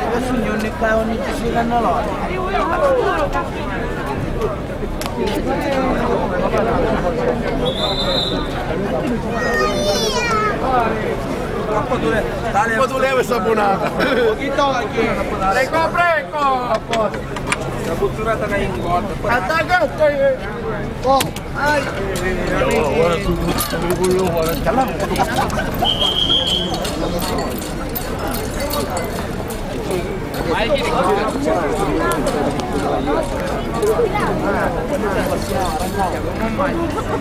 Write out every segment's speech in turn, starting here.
Adesso ogni ci danno loro. Troppo tu leva sabonata. Chi togli? Prego, prego. La butturata che hai in corda. Attacca. Oh, ai. Ora tu quello vuole. Mai che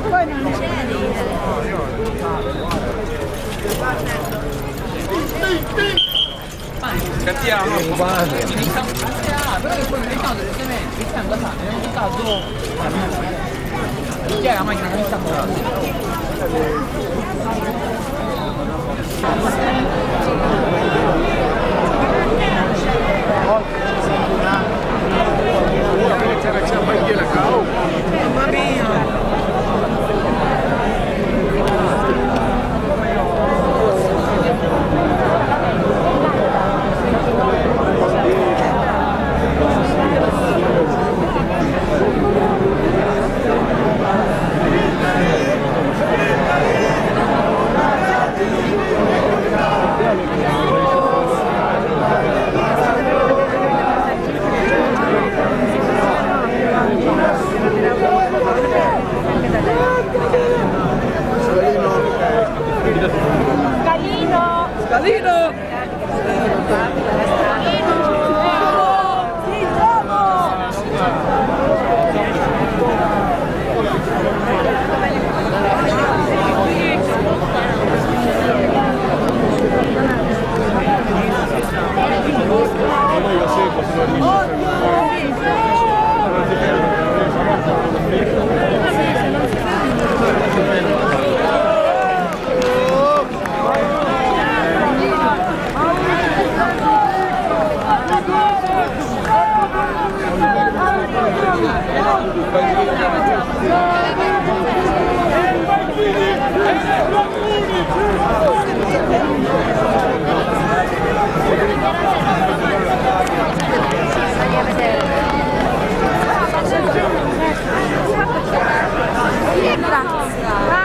poi non c'eri. Cantiamo. Iniziamo a però che poi mi ricordo delle sementi, che stanno da fare, nel caso chi è la macchina che mi sta Mamma mia. Scalino! Scalino! Sì, trovo! Grazie.